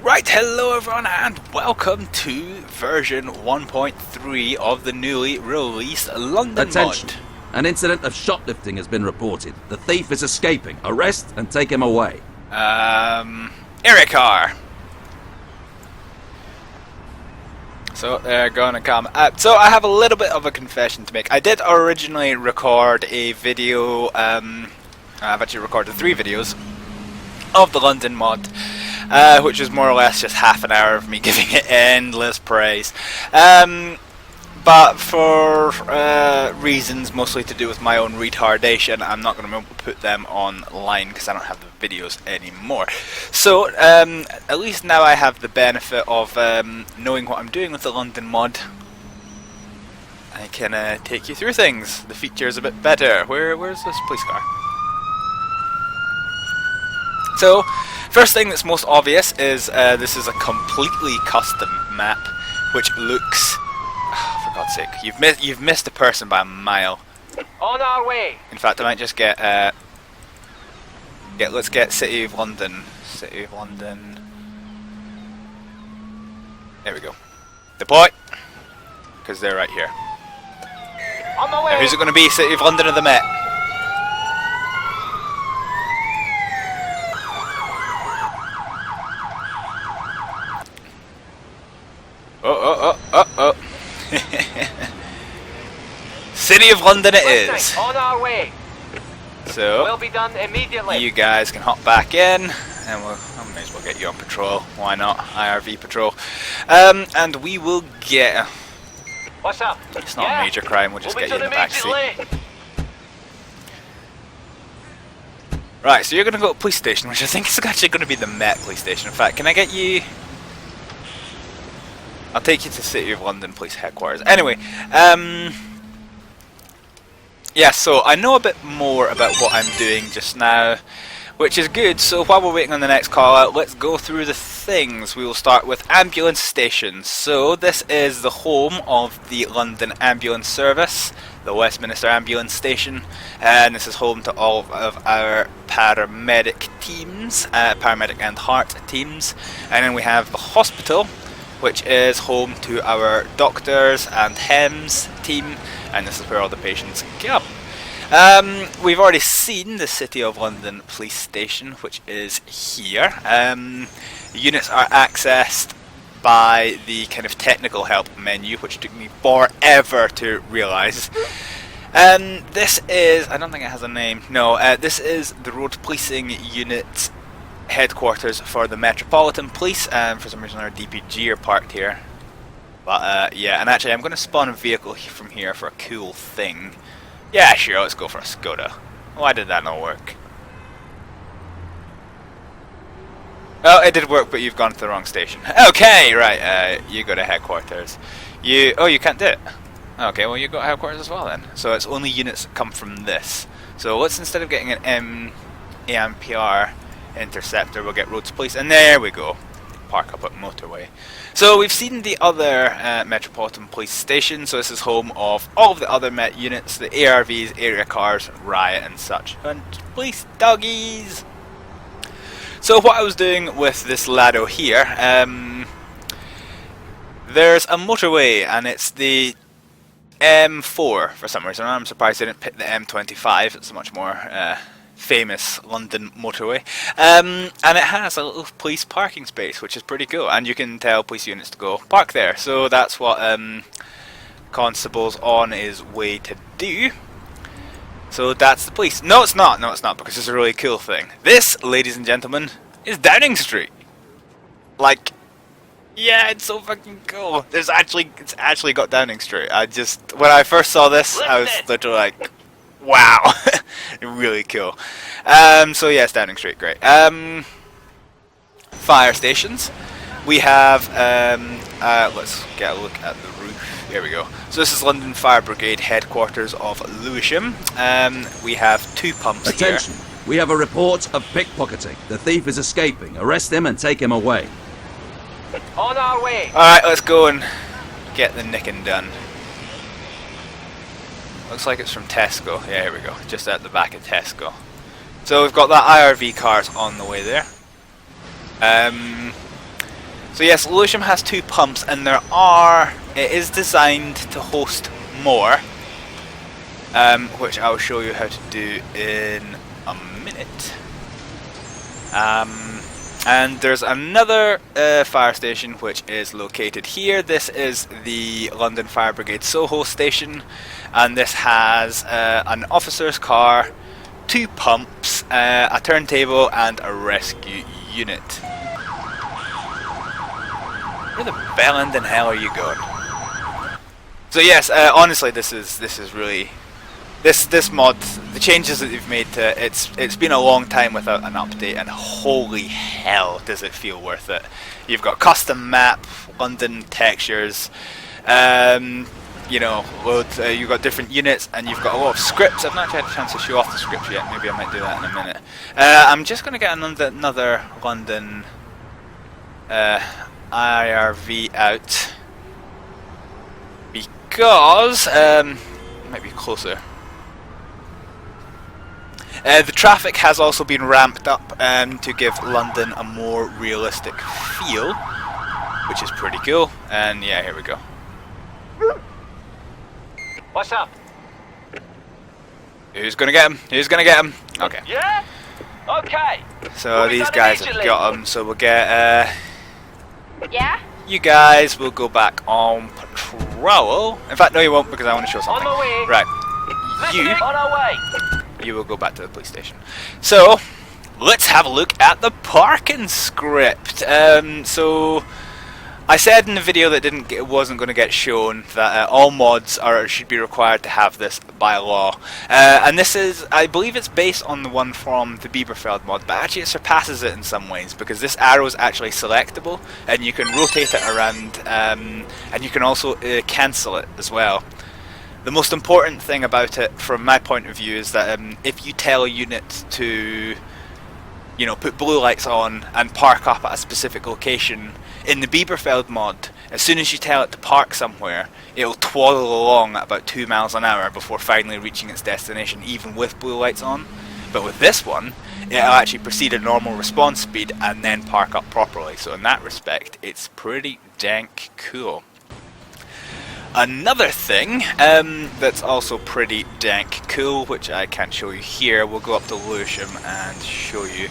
Right, hello everyone and welcome to version 1.3 of the newly released London Attention. mod. An incident of shoplifting has been reported. The thief is escaping. Arrest and take him away. Ericcar. So they're gonna come out. So I have a little bit of a confession to make. I did originally record a video, I've actually recorded 3 videos of the London mod, which is more or less just half an hour of me giving it endless praise. But for reasons mostly to do with my own retardation, I'm not going to be able to put them online because I don't have the videos anymore. So at least now I have the benefit of knowing what I'm doing with the London mod. I can take you through things. The feature's a bit better. Where's this police car? So, first thing that's most obvious is this is a completely custom map, which looks... Oh, for God's sake, you've missed a person by a mile. On our way. In fact, I might just get... let's get City of London. City of London... There we go. Deploy! Because they're right here. On the way. Now, who's it going to be? City of London or the Met? Oh. City of London it is. On our way. So, Will be done immediately. you guys can hop back in, and I may as well get you on patrol. Why not? IRV patrol. And we will get... What's up? It's not a major crime, we'll just get you in the back seat. Right, so you're going to go to police station, which I think is actually going to be the Met police station. In fact, can I get you... I'll take you to City of London Police Headquarters. Anyway, yeah, so I know a bit more about what I'm doing just now, which is good. So while we're waiting on the next call out, let's go through the things. We will start with ambulance stations. So this is the home of the London Ambulance Service, the Westminster Ambulance Station, and this is home to all of our paramedic teams, paramedic and heart teams. And then we have the hospital, which is home to our doctors and HEMS team, and this is where all the patients go. We've already seen the City of London Police Station, which is here. The units are accessed by the kind of technical help menu, which took me forever to realise. This is, I don't think it has a name, no, this is the road policing unit headquarters for the Metropolitan Police, and for some reason our DPG are parked here. But yeah, and actually I'm going to spawn a vehicle from here for a cool thing. Yeah, sure, let's go for a Skoda. Why did that not work? Oh, it did work, but you've gone to the wrong station. Okay, right, you go to headquarters. Oh, you can't do it. Okay, well you go to headquarters as well then. So it's only units that come from this. So let's, instead of getting an AMPR Interceptor, we'll get Roads Police, and there we go. Park up at motorway. So we've seen the other Metropolitan Police Station, so this is home of all of the other Met units, the ARVs, area cars, riot and such. And police doggies! So what I was doing with this laddo here, there's a motorway, and it's the M4 for some reason. I'm surprised they didn't pick the M25, it's a much more famous London motorway, and it has a little police parking space, which is pretty cool, and you can tell police units to go park there. So that's what Constable's on his way to do. So that's the police. No, it's not, because it's a really cool thing. This, ladies and gentlemen, is Downing Street. Like, yeah, it's so fucking cool. It's actually got Downing Street. When I first saw this, I was literally like, wow, really cool. So yes, Downing Street, great. Fire stations. We have, let's get a look at the roof. There we go. So this is London Fire Brigade headquarters of Lewisham. We have 2 pumps here. Attention. We have a report of pickpocketing. The thief is escaping. Arrest him and take him away. On our way. Alright, let's go and get the nicking done. Looks like it's from Tesco. Yeah, here we go. Just at the back of Tesco. So we've got that IRV cars on the way there. So yes, Lewisham has 2 pumps, and it is designed to host more, which I'll show you how to do in a minute. And there's another fire station which is located here. This is the London Fire Brigade Soho station, and this has an officer's car, 2 pumps, a turntable, and a rescue unit. Where the bellend in hell are you going? So yes, honestly, this is really this mod. The changes that they've made to it's been a long time without an update, and holy hell, does it feel worth it! You've got custom map, London textures, you know, loads. You've got different units, and you've got a lot of scripts. I've not actually had a chance to show off the scripts yet. Maybe I might do that in a minute. I'm just going to get another London IRV out because it might be closer. The traffic has also been ramped up to give London a more realistic feel, which is pretty cool. And yeah, here we go. What's up? Who's gonna get him? Who's gonna get him? Okay. Yeah? Okay. So these guys have got him. So we'll get Yeah? you guys will go back on patrol. In fact, no, you won't, because I want to show something. On my way. Right. Listening. On our way. You will go back to the police station. So let's have a look at the parking script. So I said in the video that wasn't going to get shown that all mods should be required to have this by law, and this is, I believe it's based on the one from the Bielefeld mod, but actually it surpasses it in some ways, because this arrow is actually selectable and you can rotate it around, and you can also cancel it as well. The most important thing about it, from my point of view, is that if you tell a unit to, you know, put blue lights on and park up at a specific location, in the Bielefeld mod, as soon as you tell it to park somewhere, it'll twaddle along at about 2 miles an hour before finally reaching its destination, even with blue lights on. But with this one, it'll actually proceed at normal response speed and then park up properly. So in that respect, it's pretty dank cool. Another thing that's also pretty dank cool, which I can't show you here, we'll go up to Lewisham and show you.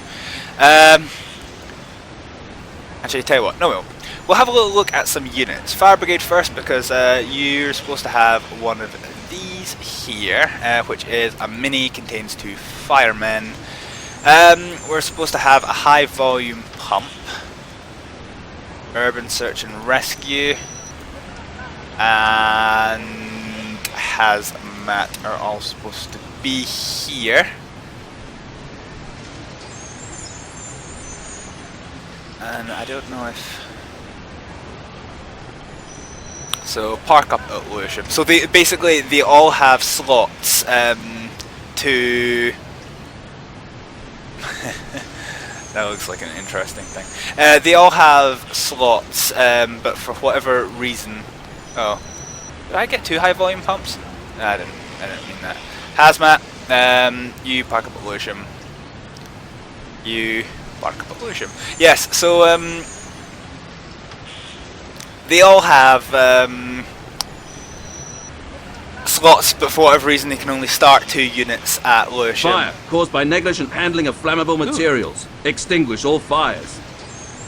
Actually, tell you what, no, we'll have a little look at some units. Fire Brigade first, because you're supposed to have one of these here, which is a mini, contains 2 firemen. We're supposed to have a high volume pump, urban search and rescue, and hazmat are all supposed to be here. And I don't know if... So park up at Lewisham. So basically they all have slots to... That looks like an interesting thing. They all have slots, but for whatever reason... Oh, did I get 2 high volume pumps? No, I didn't mean that. Hazmat, you park up at Lewisham. You park up at Lewisham. Yes, so they all have slots, but for whatever reason they can only start 2 units at Lewisham. Fire caused by negligent handling of flammable materials. Extinguish all fires.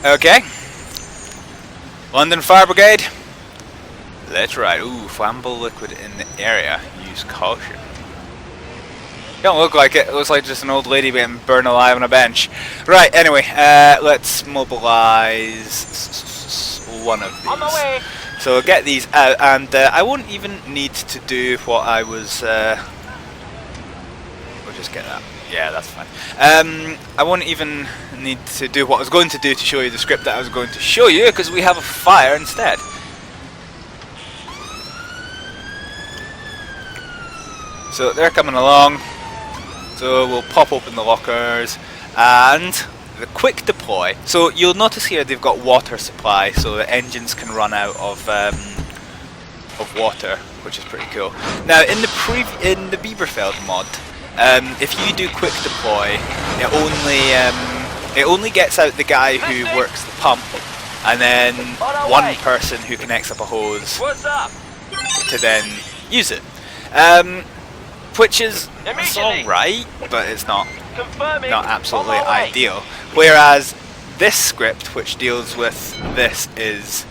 Okay. London Fire Brigade. Let's ride. Ooh, flammable liquid in the area. Use caution. Don't look like it. It looks like just an old lady being burned alive on a bench. Right, anyway, let's mobilize one of these. On my way. So get these out, and I won't even need to do what I was... we'll just get that. Yeah, that's fine. I won't even need to do what I was going to do to show you the script that I was going to show you, because we have a fire instead. So they're coming along. So we'll pop open the lockers and the quick deploy. So you'll notice here they've got water supply, so the engines can run out of water, which is pretty cool. Now in the Bielefeld mod, if you do quick deploy, it only gets out the guy who works the pump, and then On our one way. person who connects up a hose What's up? to then use it. Which is it's Immediately. alright, but it's not Confirming. absolutely On my way. ideal. Whereas this script, which deals with this, is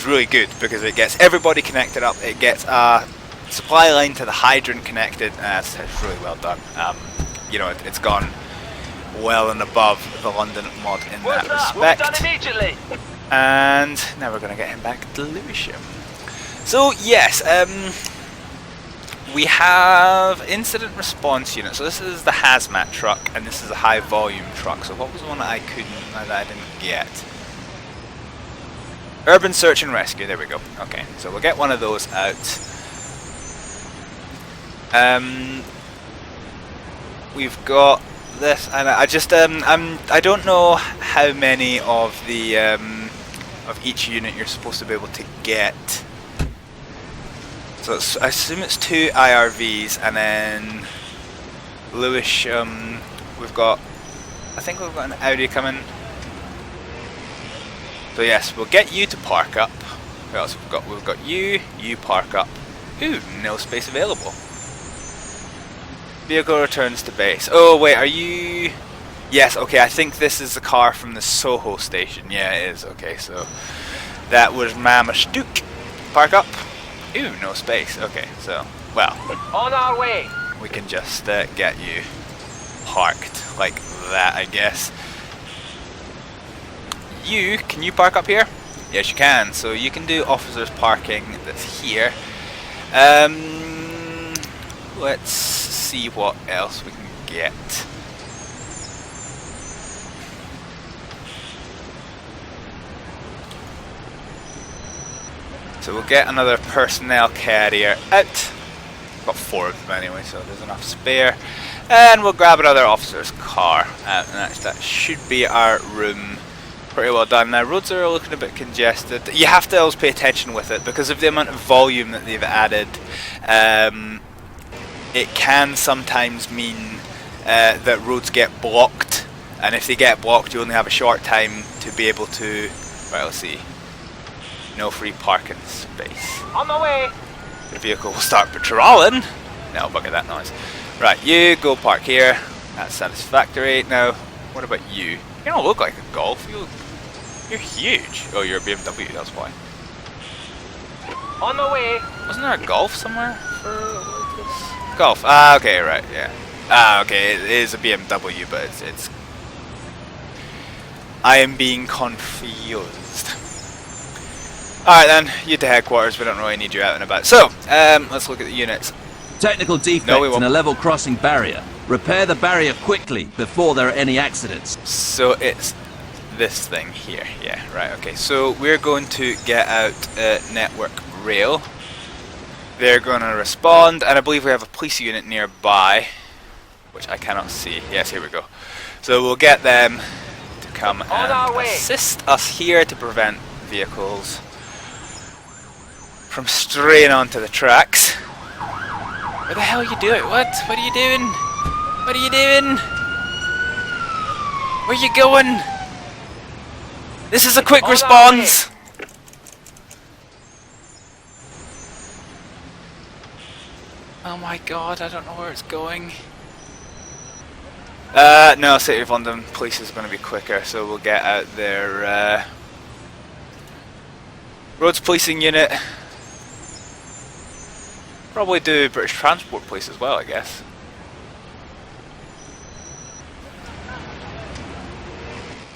really good because it gets everybody connected up. It gets a supply line to the hydrant connected. It's really well done. You know, it's gone well and above the London mod in What's that up? We'll be done respect. immediately. And now we're going to get him back to Lewisham. So yes, we have incident response unit. So this is the hazmat truck, and this is a high volume truck. So what was the one that I didn't get? Urban search and rescue. There we go. Okay, so we'll get one of those out. We've got this, and I just I don't know how many of the of each unit you're supposed to be able to get. So I assume it's 2 IRVs, and then Lewisham, I think we've got an Audi coming. So yes, we'll get you to park up. What else we've got? We've got you park up. Ooh, no space available. Vehicle returns to base. Oh wait, are you... Yes, okay, I think this is the car from the Soho station. Yeah, it is. Okay, so that was Mama Stook. Park up. Ooh, no space. Okay, so, well, On our way. we can just get you parked like that, I guess. Can you park up here? Yes, you can. So you can do officers parking that's here. Let's see what else we can get. So we'll get another personnel carrier out. Got 4 of them anyway, so there's enough spare. And we'll grab another officer's car. And that should be our room. Pretty well done. Now roads are looking a bit congested. You have to always pay attention with it because of the amount of volume that they've added. It can sometimes mean that roads get blocked, and if they get blocked you only have a short time to be able to... Right, let's see. No free parking space. On my way. The vehicle will start patrolling. No, bugger that noise. Right, you go park here. That's satisfactory. Now, what about you? You don't look like a Golf. You're huge. Oh, you're a BMW, that's why. On my way. Wasn't there a Golf somewhere for this? Golf. Ah, okay, right, yeah. Ah, okay, it is a BMW, but it's... I am being confused. Alright then, you to headquarters, we don't really need you out and about. So, let's look at the units. Technical defect No, we in won't. a level crossing barrier. Repair the barrier quickly before there are any accidents. So it's this thing here, yeah, right, okay. So we're going to get out network rail. They're going to respond, and I believe we have a police unit nearby, which I cannot see. Yes, here we go. So we'll get them to come our and way. assist us here to prevent vehicles from straying onto the tracks. Where the hell are you doing? What? What are you doing? What are you doing? Where are you going? This is a quick On our response! Oh my god, I don't know where it's going. No, City of London police is going to be quicker, so we'll get out their roads policing unit. Probably do British Transport Police as well, I guess.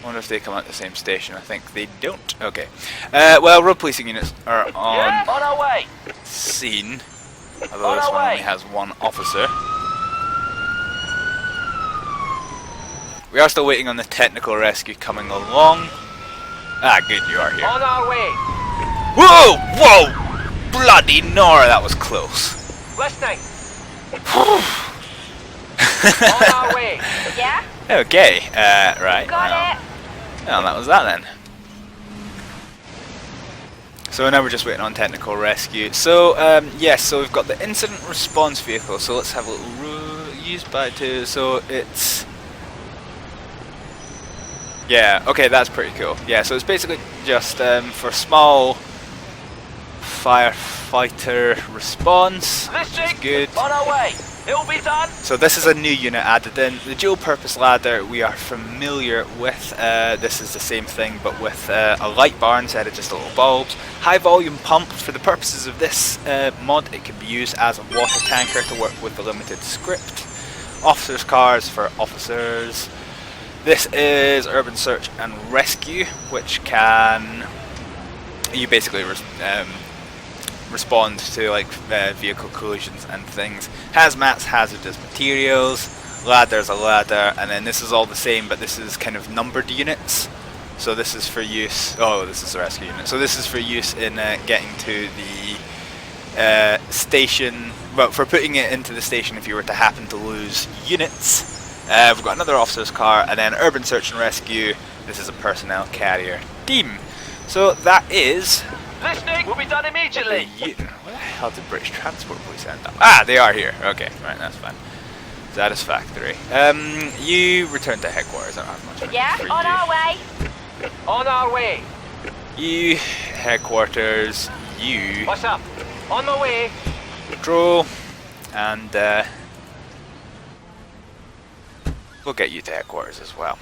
Wonder if they come out the same station. I think they don't. Okay. Well, road policing units are on Yeah, on our way. scene. Although On this our one only way. has 1 officer. We are still waiting on the technical rescue coming along. Ah, good, you are here. On our way. Whoa! Whoa! Bloody Nora, that was close. Listening. On our way. Yeah? Okay, right. Got well, it. well, that was that then. So now we're just waiting on technical rescue. So, yes, so we've got the incident response vehicle. So let's have a little used by 2. So it's Yeah, okay, that's pretty cool. Yeah, so it's basically just for small firefighter response, which is Listening. good. On our way. It'll be done. So this is a new unit added in. The dual purpose ladder we are familiar with. This is the same thing but with a light bar instead of just little bulbs. High volume pump. For the purposes of this mod, it can be used as a water tanker to work with the limited script. Officers' cars for officers. This is urban search and rescue, which can you basically respond to like vehicle collisions and things. Hazmats, hazardous materials. Ladder's a ladder, and then this is all the same, but this is kind of numbered units. So this is for use. Oh, this is the rescue unit. So this is for use in getting to the station. Well, for putting it into the station if you were to happen to lose units. We've got another officer's car, and then urban search and rescue. This is a personnel carrier team. So that is. Listening. We'll be done immediately. Where the hell did British Transport Police end up? Ah, they are here. Okay, right, that's fine. Satisfactory. You return to headquarters. I don't have much Yeah, for on you. our way. On our way. You headquarters. You What's up? On my way. patrol, and we'll get you to headquarters as well.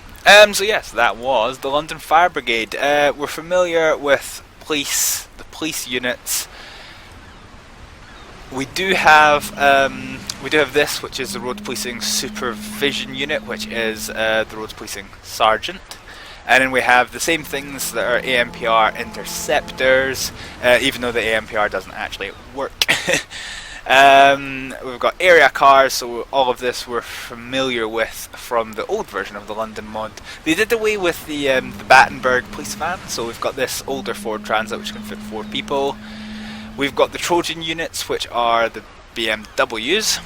So yes, that was the London Fire Brigade. We're familiar with the police units. We do have this, which is the road policing supervision unit, which is the road policing sergeant. And then we have the same things that are AMPR interceptors, even though the AMPR doesn't actually work. We've got area cars, so all of this we're familiar with from the old version of the London mod. They did away with the Battenberg police van, so we've got this older Ford Transit which can fit 4 people. We've got the Trojan units, which are the BMWs.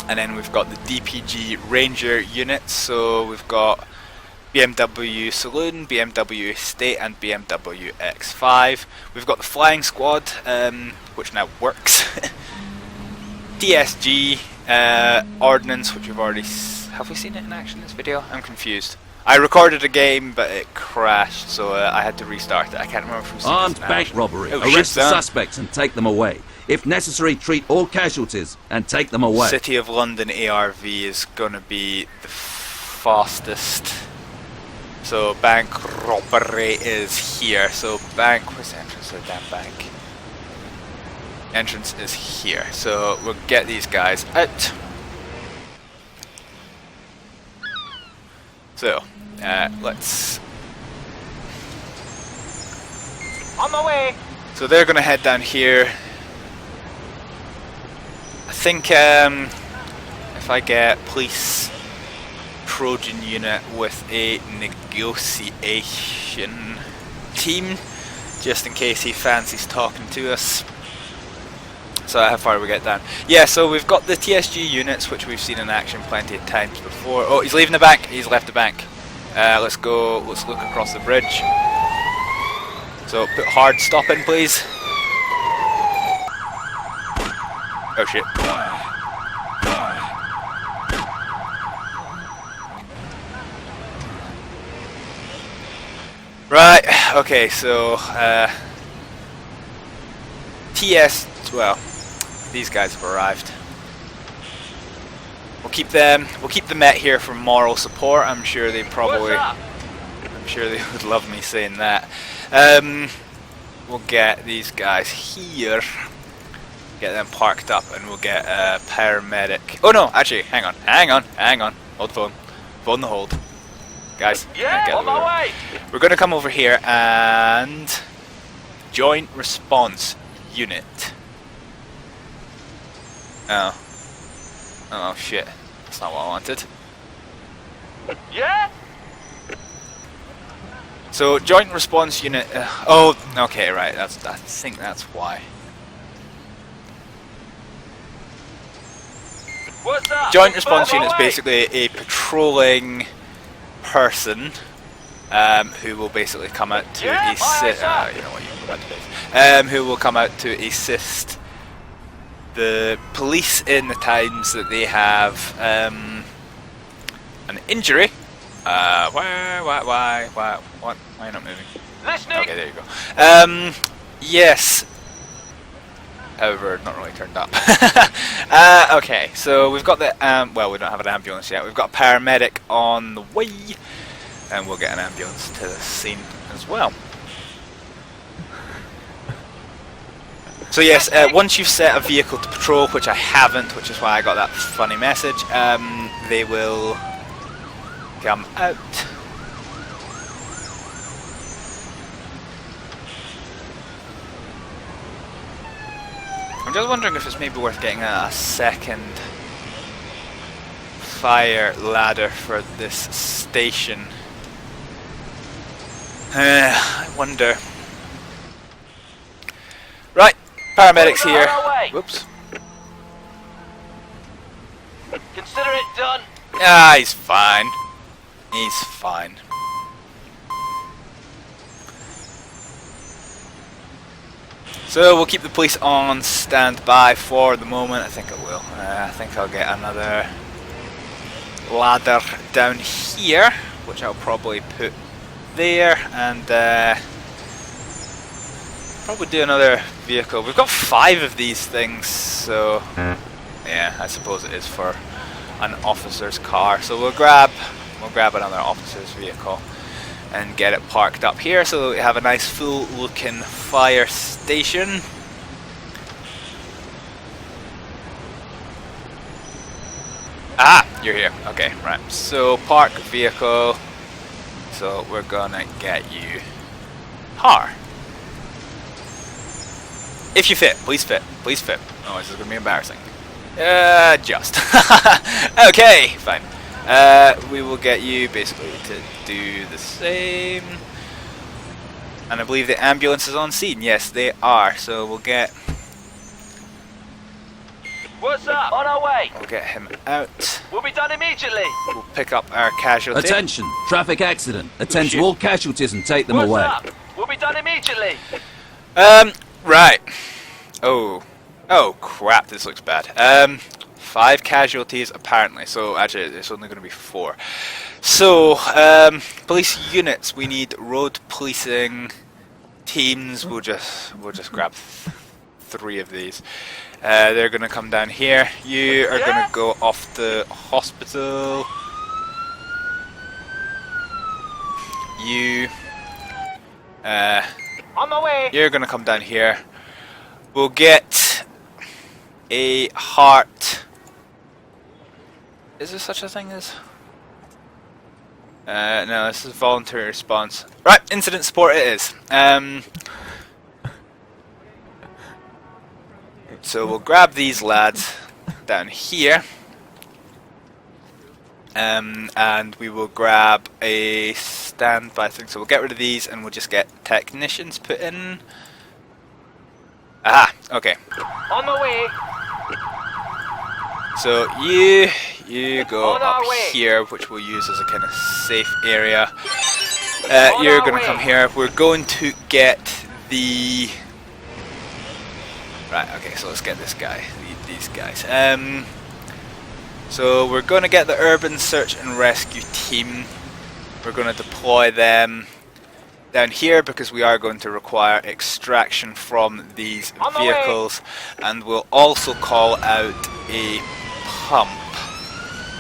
And then we've got the DPG Ranger units, so we've got BMW Saloon, BMW Estate, and BMW X5. We've got the Flying Squad, which now works. TSG Ordnance, which we've already... Have we seen it in action in this video? I'm confused. I recorded a game, but it crashed, so I had to restart it. I can't remember if we've seen Armed this in bank action. robbery. Oh, Arrest shit, the son. suspects and take them away. If necessary, treat all casualties and take them away. City of London ARV is going to be the fastest. So bank robbery is here. So bank, where's the entrance to the damn bank? Entrance is here. So we'll get these guys out. So let's. On my way. So they're gonna head down here. I think if I get police Trojan unit with a negotiation team, just in case he fancies talking to us. So how far do we get down? Yeah, so we've got the TSG units, which we've seen in action plenty of times before. Oh, he's leaving the bank. He's left the bank. Let's go. Let's look across the bridge. So put hard stop in, please. Oh shit. Right, okay, so well, these guys have arrived. We'll keep the Met here for moral support. I'm sure they would love me saying that. We'll get these guys here, get them parked up, and we'll get a paramedic. Oh no, actually, hang on, hold the phone, phone the hold. Guys, Yeah, on my way. we're going to come over here and joint response unit. Oh shit, that's not what I wanted. Yeah. So joint response unit. Oh, okay, right. I think that's why. What's up? Joint response On my unit is way. basically a patrolling person who will basically come out to Yeah, assist. aye, You know what, you can go back to base. Who will come out to assist the police in the times that they have an injury. Where Why? What? Why are you not moving? Listening. Okay, there you go. Yes. However, not really turned up. Okay, so we've got the well, we don't have an ambulance yet. We've got a paramedic on the way, and we'll get an ambulance to the scene as well. So yes, once you've set a vehicle to patrol, which I haven't, which is why I got that funny message, they will come out. I'm just wondering if it's maybe worth getting a second fire ladder for this station. I wonder. Right, paramedics here. Whoops. Consider it done. Ah, he's fine. He's fine. So we'll keep the police on standby for the moment. I think I will. I think I'll get another ladder down here, which I'll probably put there, and probably do another vehicle. We've got 5 of these things, so yeah, I suppose it is for an officer's car. So we'll grab another officer's vehicle and get it parked up here so that we have a nice full looking fire station. Ah, you're here. Okay, right. So park vehicle. So we're gonna get you car. If you fit, please fit, please fit. Oh, this is gonna be embarrassing. Just. Okay, fine. We will get you basically to do the same. And I believe the ambulance is on scene. Yes, they are. So we'll get... What's up? On our way. We'll get him out. We'll be done immediately. We'll pick up our casualty. Attention! Traffic accident. Attend to shit. all casualties and take them What's away. up? We'll be done immediately. Right. Oh. Oh, crap. This looks bad. 5 casualties apparently. So actually, it's only going to be 4. So, police units. We need road policing teams. We'll just grab 3 of these. They're going to come down here. You are going to go off the hospital. You. On my way. You're going to come down here. We'll get a heart. Is there such a thing as? No, this is voluntary response. Right, incident support it is. So we'll grab these lads down here. And we will grab a standby thing. So we'll get rid of these and we'll just get technicians put in. Aha, okay. On my way. So you go On our up way. here, which we'll use as a kind of safe area. On You're our going to way. come here. We're going to get the... Right, okay, so let's get this guy, these guys. So we're going to get the urban search and rescue team. We're going to deploy them down here because we are going to require extraction from these On the way. vehicles, and we'll also call out a pump.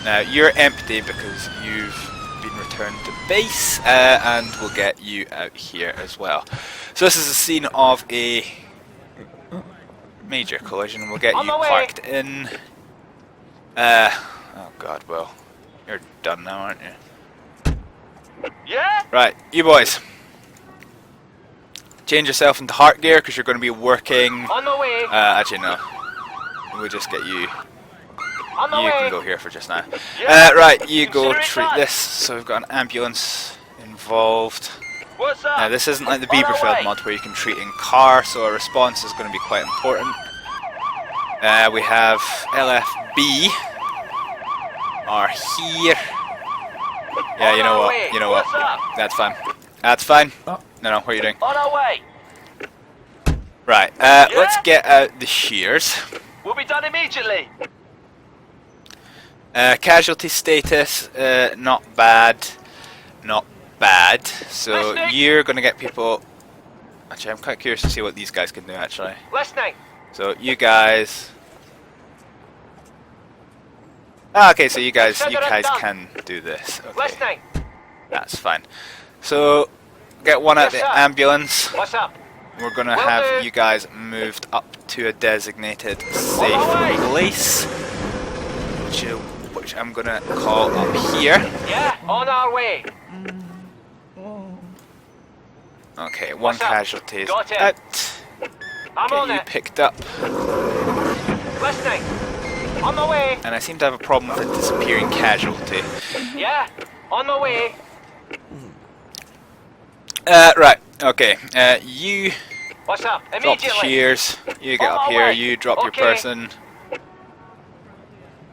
Now you're empty because you've been returned to base, and we'll get you out here as well. So this is a scene of a major collision. We'll get On you the way. parked in. Oh god, well, you're done now, aren't you? Yeah. Right, you boys. Change yourself into heart gear because you're going to be working. On the way. Actually, no. We'll just get you. On the You way. can go here for just now. Yeah. Right, you go Consider it treat done. this. So we've got an ambulance involved. What's up? Now this isn't like the On our Bieberfeld way. mod where you can treat in car, so a response is going to be quite important. We have LFB are here. Yeah, On you know our what? way. You know what? What's up? That's fine. That's fine. No, what are you doing? On our way. Right. Let's get out the shears. We'll be done immediately. Casualty status, not bad, not bad. So Listening. you're gonna get people. Actually, I'm quite curious to see what these guys can do. Actually, Listening. so you guys. Ah, okay, so you guys can do this. Okay, Listening. that's fine. So get one at Yes, the sir. ambulance. What's up? We're gonna Will have do. you guys moved up to a designated my safe way. place, which I'm gonna call up here. Yeah, on our way. Okay, one What's up? casualty is Got it. out. I'm on Get you it. picked up. Listening. On my way. And I seem to have a problem with a disappearing casualty. Yeah, on my way. Right, okay. You What's up? drop the Immediately. shears. You get On up my here. way. You drop your Okay. person.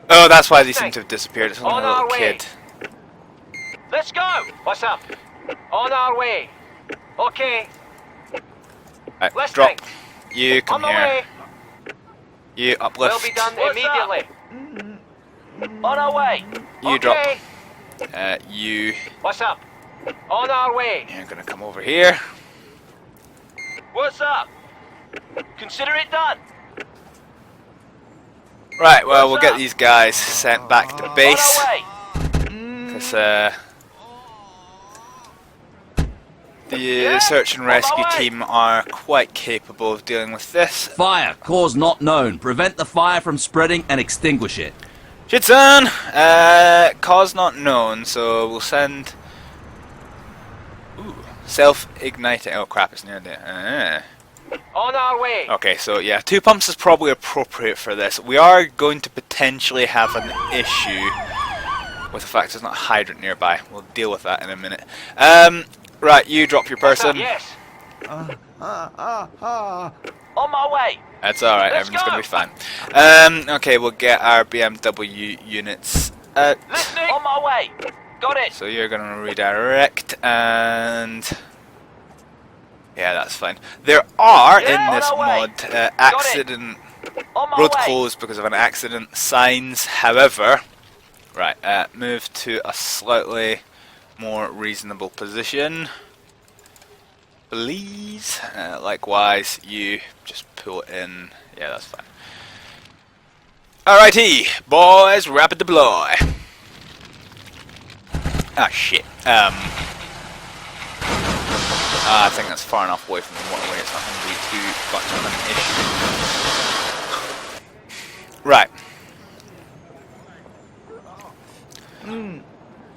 Oh, that's why they seem Listening. to have disappeared. It's only On a little our way. kid. Let's go. What's up? On our way. Okay. Right, Listening. drop. You On come my here. way. You uplift. Will be done immediately. On our way. You okay. drop. You. What's up? On our way. You're gonna come over here. What's up? Consider it done. Right, well, we'll What's get up? these guys sent back to base. On our way. Because the Yeah, search and on my rescue way. team are quite capable of dealing with this. Fire. Cause not known. Prevent the fire from spreading and extinguish it. Shit, son! Cause not known, so we'll send. Ooh, self-igniting. Oh crap, it's near there. On our way. Okay, so yeah, 2 pumps is probably appropriate for this. We are going to potentially have an issue with the fact there's not a hydrant nearby. We'll deal with that in a minute. Right, you drop your What's up? person. Yes. On my way. That's alright, Let's everything's gonna go. be fine. Okay, we'll get our BMW units out. Listening. On my way. Got it. So you're gonna redirect and. Yeah, that's fine. There are Yeah, in on this our way. mod accident. On my Road way. closed because of an accident signs. However, right, move to a slightly more reasonable position, please. Likewise, you just pull it in. Yeah, that's fine. Alrighty, boys, rapid deploy. Ah, shit. I think that's far enough away from the motorway. It's not going to be too much of an issue. Right.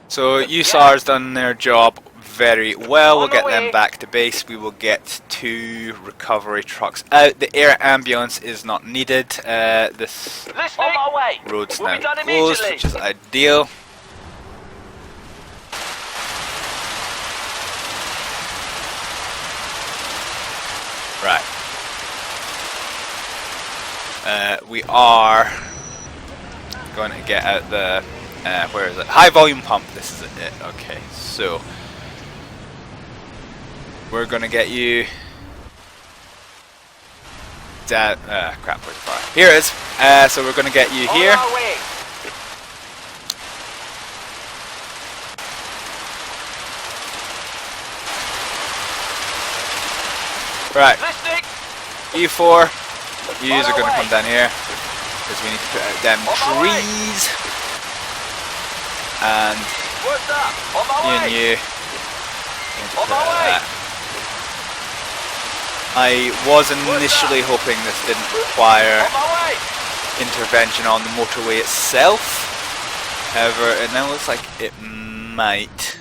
So USAR's done their job very well. We'll On the get them way. back to base. We will get 2 recovery trucks out. The air ambulance is not needed. This Listening. On my way. road's Will now be done closed, immediately. which is ideal. Right. We are going to get out the where is it? High volume pump. This is it. Okay, so we're going to get you down. Crap, where's the fire? Here it is. So we're going to get you here. On our way. Right. Listening. E4. Yous are our going to way. come down here because we need to put out them On my way. trees. And What's up? On my you way. and you. Need to On put my out way. that. I was initially hoping this didn't require On my way. intervention on the motorway itself. However, it now looks like it might.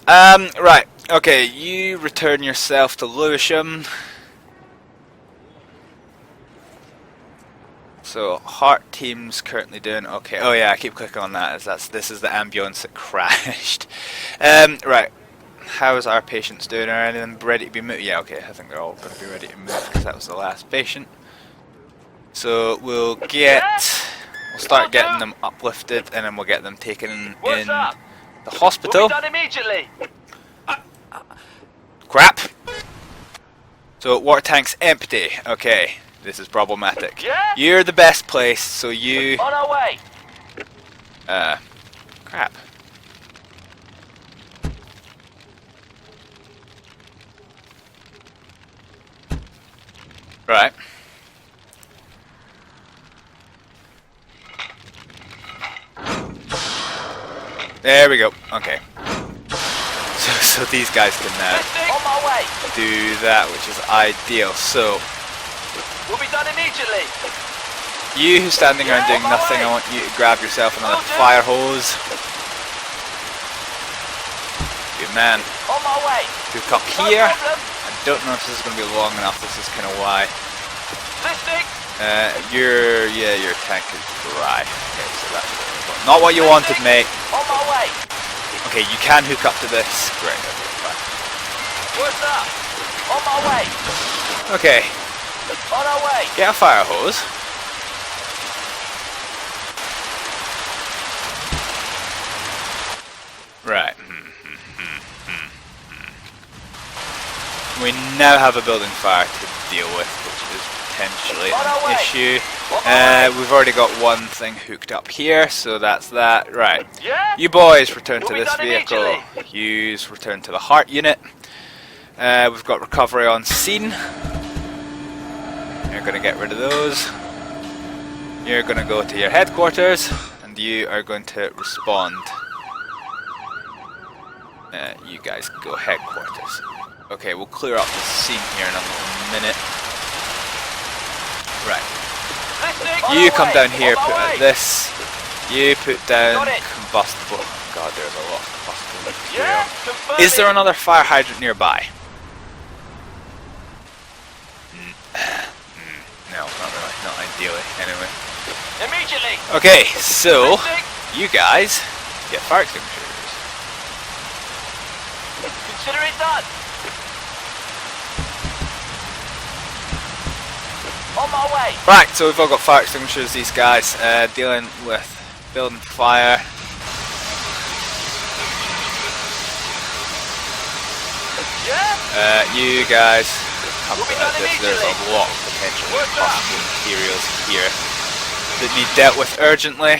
Right. Okay, you return yourself to Lewisham. So Heart team's currently doing okay. Oh yeah, I keep clicking on that as this is the ambulance that crashed. Right. How is our patients doing? Are any of them ready to be moved? Yeah, okay. I think they're all going to be ready to move because that was the last patient. So we'll start getting them uplifted and then we'll get them taken What's in up? the Will hospital. be done immediately. Crap. So water tank's empty. Okay, this is problematic. Yeah? You're the best place, so you. On our way. Crap. Right. There we go. Okay. So these guys can now On my way. do that, which is ideal. So We'll be done immediately. you who's standing around doing nothing, I want you to grab yourself another fire hose. Good man. On my way. Hook up No here. problem. I don't know if this is going to be long enough. This is kind of why. Listening. Your tank is dry. Okay, so that's not what you wanted, mate. On my way. Okay, you can hook up to this. Great. Okay, fine. What's up? On my way. Okay, On our way. get a fire hose. Right. We now have a building fire to deal with, which is potentially an issue. We've already got one thing hooked up here, so that's that. Right. Yeah? You boys return to We'll be this done vehicle. immediately. Yous return to the heart unit. We've got recovery on scene. You're going to get rid of those. You're going to go to your headquarters, and you are going to respond. You guys go headquarters. Okay, we'll clear up the scene here in a minute. Right. Listening. You come down here, put out this. You put down Got it. combustible. God, there's a lot of combustible material. Yeah. Confirming. Is there another fire hydrant nearby? No, not really. Not ideally, anyway. Immediately. Okay, so Listening. you guys get fire extinguishers. Consider it done. On my way. Right, so we've all got fire extinguishers. These guys dealing with building fire. Yeah. You guys come We'll be to done this. There's immediately. a lot of potentially What's up? possible materials here that need dealt with urgently.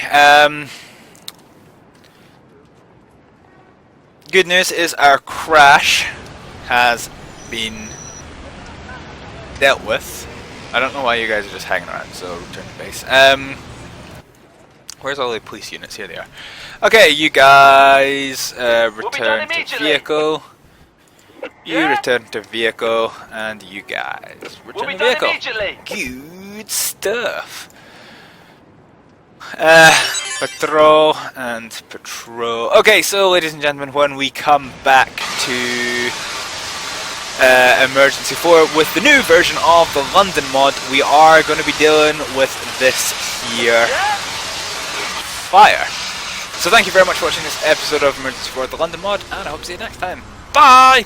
Good news is our crash has been dealt with. I don't know why you guys are just hanging around, so return to base. Where's all the police units? Here they are. Okay, you guys return to immediately. vehicle. You Yeah? return to vehicle, and you guys We'll return be to done vehicle. immediately. Good stuff. Patrol and patrol. Okay, so ladies and gentlemen, when we come back to Emergency 4 with the new version of the London mod, we are going to be dealing with this here Yeah. fire. So thank you very much for watching this episode of Emergency 4 the London mod, and I hope to see you next time. Bye!